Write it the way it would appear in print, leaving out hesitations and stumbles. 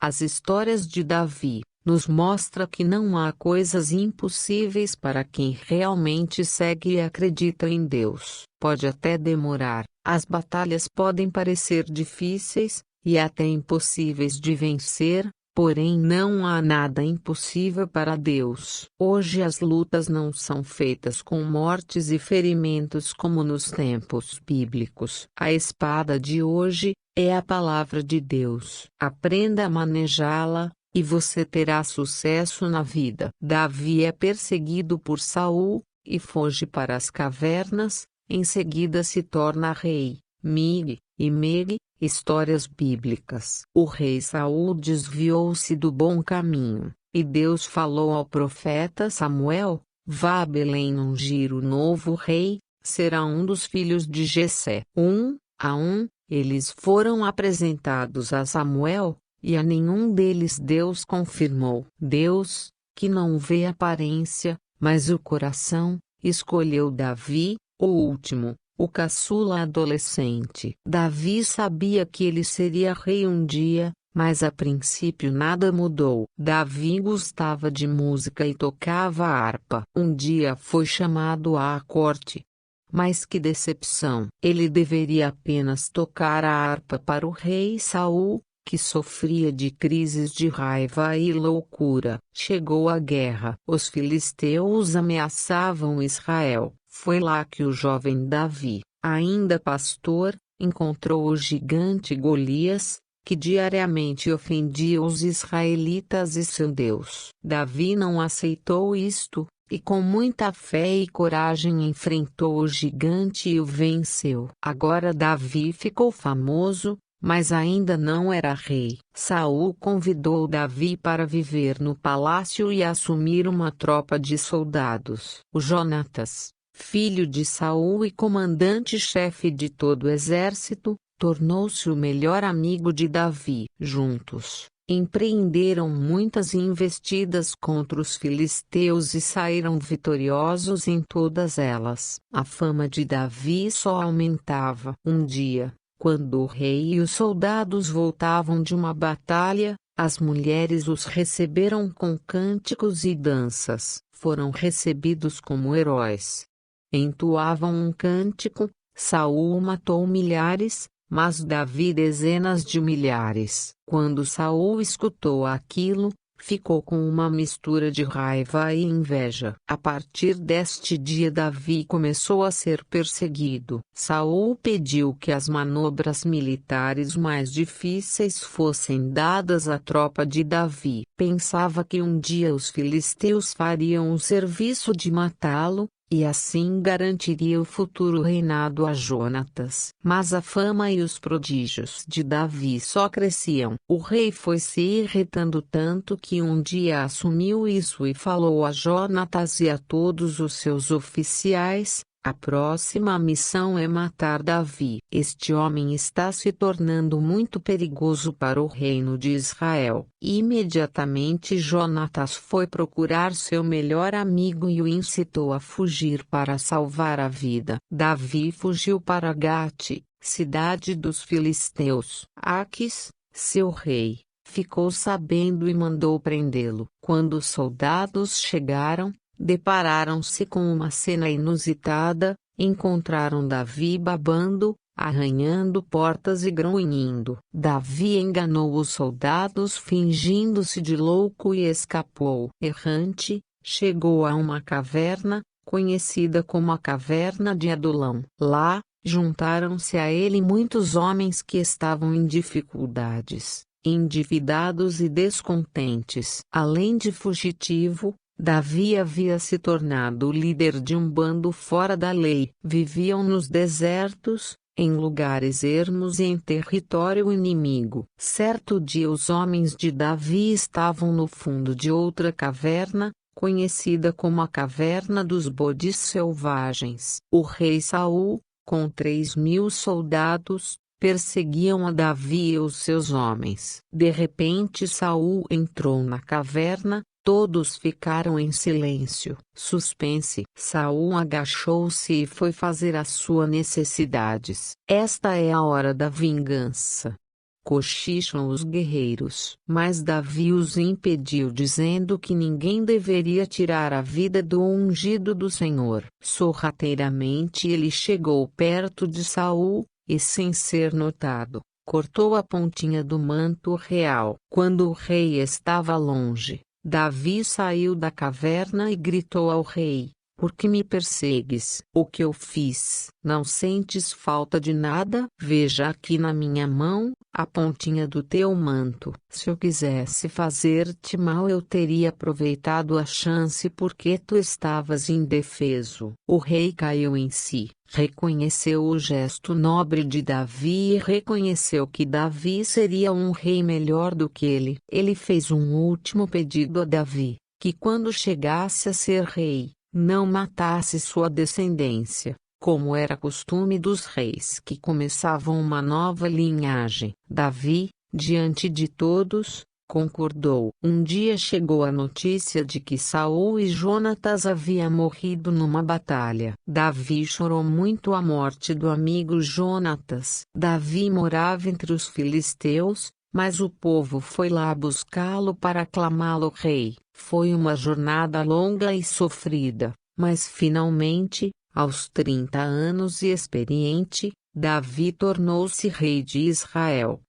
As histórias de Davi nos mostra que não há coisas impossíveis para quem realmente segue e acredita em Deus. Pode até demorar, as batalhas podem parecer difíceis e até impossíveis de vencer, porém não há nada impossível para Deus. Hoje as lutas não são feitas com mortes e ferimentos como nos tempos bíblicos. A espada de hoje é a palavra de Deus. Aprenda a manejá-la, e você terá sucesso na vida. Davi é perseguido por Saul, e foge para as cavernas, em seguida se torna rei. Mig e Meg, histórias bíblicas. O rei Saul desviou-se do bom caminho, e Deus falou ao profeta Samuel: vá a Belém ungir o novo rei, será um dos filhos de Jessé. Eles foram apresentados a Samuel, e a nenhum deles Deus confirmou. Deus, que não vê aparência, mas o coração, escolheu Davi, o último, o caçula adolescente. Davi sabia que ele seria rei um dia, mas a princípio nada mudou. Davi gostava de música e tocava harpa. Um dia foi chamado à corte. Mas que decepção! Ele deveria apenas tocar a harpa para o rei Saul, que sofria de crises de raiva e loucura. Chegou a guerra. Os filisteus ameaçavam Israel. Foi lá que o jovem Davi, ainda pastor, encontrou o gigante Golias, que diariamente ofendia os israelitas e seu Deus. Davi não aceitou isto, e com muita fé e coragem enfrentou o gigante e o venceu. Agora Davi ficou famoso, mas ainda não era rei. Saul convidou Davi para viver no palácio e assumir uma tropa de soldados. O Jonatas, filho de Saul e comandante-chefe de todo o exército, tornou-se o melhor amigo de Davi. Juntos, empreenderam muitas investidas contra os filisteus e saíram vitoriosos em todas elas. A fama de Davi só aumentava. Um dia, quando o rei e os soldados voltavam de uma batalha, as mulheres os receberam com cânticos e danças. Foram recebidos como heróis. Entoavam um cântico: Saul matou milhares, mas Davi dezenas de milhares. Quando Saul escutou aquilo, ficou com uma mistura de raiva e inveja. A partir deste dia Davi começou a ser perseguido. Saul pediu que as manobras militares mais difíceis fossem dadas à tropa de Davi. Pensava que um dia os filisteus fariam o serviço de matá-lo, e assim garantiria o futuro reinado a Jonatas. Mas a fama e os prodígios de Davi só cresciam. O rei foi se irritando tanto que um dia assumiu isso e falou a Jonatas e a todos os seus oficiais: a próxima missão é matar Davi. Este homem está se tornando muito perigoso para o reino de Israel. Imediatamente Jonatas foi procurar seu melhor amigo e o incitou a fugir para salvar a vida. Davi fugiu para Gate, cidade dos filisteus. Aquis, seu rei, ficou sabendo e mandou prendê-lo. Quando os soldados chegaram, depararam-se com uma cena inusitada. Encontraram Davi babando, arranhando portas e grunhindo. Davi enganou os soldados fingindo-se de louco e escapou. Errante, chegou a uma caverna, conhecida como a Caverna de Adulão. Lá, juntaram-se a ele muitos homens que estavam em dificuldades, endividados e descontentes. Além de fugitivo, Davi havia se tornado o líder de um bando fora da lei. Viviam nos desertos, em lugares ermos e em território inimigo. Certo dia os homens de Davi estavam no fundo de outra caverna, conhecida como a Caverna dos Bodes Selvagens. O rei Saul, com 3.000 soldados, perseguiam a Davi e os seus homens. De repente Saul entrou na caverna. Todos ficaram em silêncio. Suspense. Saul agachou-se e foi fazer as suas necessidades. Esta é a hora da vingança. cochicham os guerreiros. Mas Davi os impediu, dizendo que ninguém deveria tirar a vida do ungido do Senhor. Sorrateiramente ele chegou perto de Saul, e sem ser notado, cortou a pontinha do manto real. Quando o rei estava longe, Davi saiu da caverna e gritou ao rei: por que me persegues? O que eu fiz? Não sentes falta de nada? Veja aqui na minha mão, a pontinha do teu manto. Se eu quisesse fazer-te mal, eu teria aproveitado a chance porque tu estavas indefeso. O rei caiu em si, reconheceu o gesto nobre de Davi e reconheceu que Davi seria um rei melhor do que ele. Ele fez um último pedido a Davi, que quando chegasse a ser rei, não matasse sua descendência, como era costume dos reis que começavam uma nova linhagem. Davi, diante de todos, concordou. Um dia chegou a notícia de que Saul e Jonatas haviam morrido numa batalha. Davi chorou muito a morte do amigo Jonatas. Davi morava entre os filisteus, mas o povo foi lá buscá-lo para aclamá-lo rei. Foi uma jornada longa e sofrida, mas finalmente, aos 30 anos e experiente, Davi tornou-se rei de Israel.